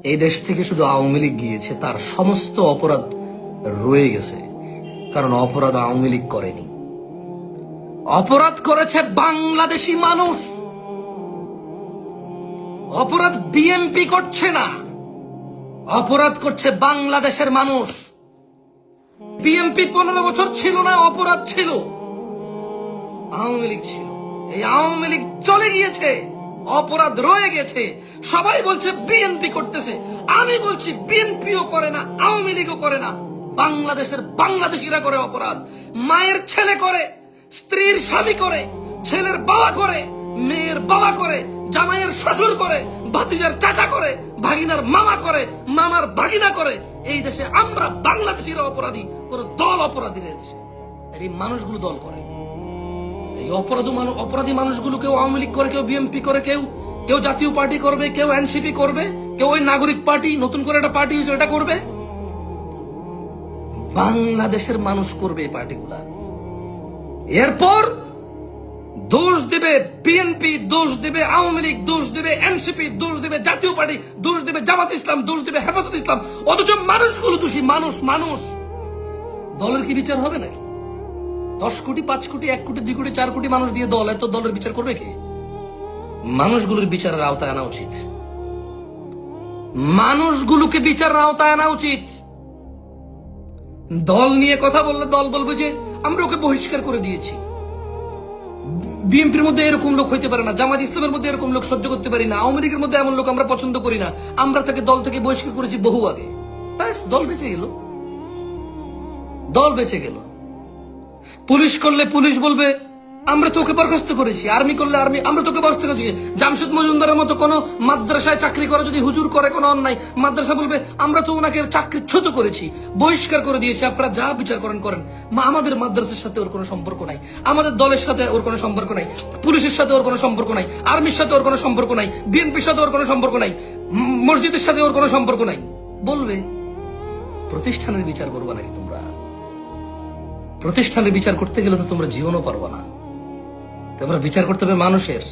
এই দেশ থেকে শুধু আওয়ামী লীগ গিয়েছে, তার সমস্ত অপরাধ রয়ে গেছে। কারণ অপরাধ আওয়ামী লীগ করেনি, অপরাধ করেছে বাংলাদেশি মানুষ। অপরাধ বিএনপি করছে না, অপরাধ করছে বাংলাদেশের মানুষ। বিএনপি 15 বছর ছিল না, অপরাধ ছিল, আওয়ামী লীগ ছিল। এই আওয়ামী লীগ চলে গিয়েছে, অপরাধ রয়ে গেছে। সবাই বলছে বিএনপি করতেছে, আমি বলছি বিএনপিও করে না, আওয়ামী লীগও করে না, বাংলাদেশের বাংলাদেশিরা করে অপরাধ। মায়ের ছেলে করে, স্ত্রীর স্বামী করে, ছেলের বাবা করে, মেয়ের বাবা করে, জামাইয়ের শ্বশুর করে, ভাতিজার চাচা করে, ভাগিনার মামা করে, মামার ভাগিনা করে। এই দেশে আমরা বাংলাদেশিরা অপরাধী, কোন দল অপরাধী না। দেশে এই মানুষগুলো দল করে। এই অপরাধী মানুষগুলো কেউ আওয়ামী লীগ করে, কেউ বিএনপি করে, কেউ জাতীয় পার্টি করবে, কেউ এনসিপি করবে, কেউ ওই নাগরিক পার্টি, নতুন করে একটা পার্টি হয়েছে, এটা করবে। বাংলাদেশের মানুষ করবে এই পার্টিগুলা। এরপর দোষ দেবে বিএনপি, দোষ দেবে আওয়ামী লীগ, দোষ দেবে এনসিপি, দোষ দেবে জাতীয় পার্টি, দোষ দেবে জামাত ইসলাম, দোষ দেবে হেফাজত ইসলাম। অথচ মানুষগুলো দোষী। মানুষ দলের কি বিচার হবে নাকি? 10 কোটি, 5 কোটি, 1 কোটি, 2 কোটি, 4 কোটি মানুষ দিয়ে দল, এত দলের বিচার করবে কে? মানুষগুলোর বিচারের আওতায় আনা উচিত, মানুষগুলোকে বিচারের আওতায় আনা উচিত। দল নিয়ে কথা বললে দল বলবে যে আমরা ওকে বহিষ্কার করে দিয়েছি। বিএনপির মধ্যে এরকম লোক হইতে পারে না, জামাত ইসলামের মধ্যে এরকম লোক সহ্য করতে পারি না, আওয়ামী লীগের মধ্যে এমন লোক আমরা পছন্দ করি না, আমরা তাকে দল থেকে বহিষ্কার করেছি বহু আগে। ব্যাস, দল বেঁচে গেল, দল বেঁচে গেল। পুলিশ করলে পুলিশ বলবে আমরা তোকে বরখাস্ত করেছি, আর্মি করলে আর্মি আমরা তোকে বরখাস্ত করেছি। জামশেদ মজুমদারের মতো কোন মাদ্রাসায় চাকরি করে যদি হুজুর করে কোনো অন্যায়, মাদ্রাসা বলবে আমরা তো ওনাকে চাকরিচ্যুত করেছি, বহিষ্কার করে দিয়েছি, আপনারা যা বিচার করেন করেন। আমাদের মাদ্রাসার সাথে ওর কোনো সম্পর্ক নাই, আমাদের দলের সাথে ওর কোনো সম্পর্ক নাই, পুলিশের সাথে ওর কোনো সম্পর্ক নাই, আর্মির সাথে ওর কোনো সম্পর্ক নাই, বিএনপির সাথে ওর কোনো সম্পর্ক নাই, মসজিদের সাথে ওর কোনো সম্পর্ক নাই। বলবে প্রতিষ্ঠানের বিচার করবা নাকি তোমরা? প্রতিষ্ঠানের বিচার করতে গেলে তো তোমরা জীবনও পারবা না, তোমরা বিচার করতে হবে মানুষের।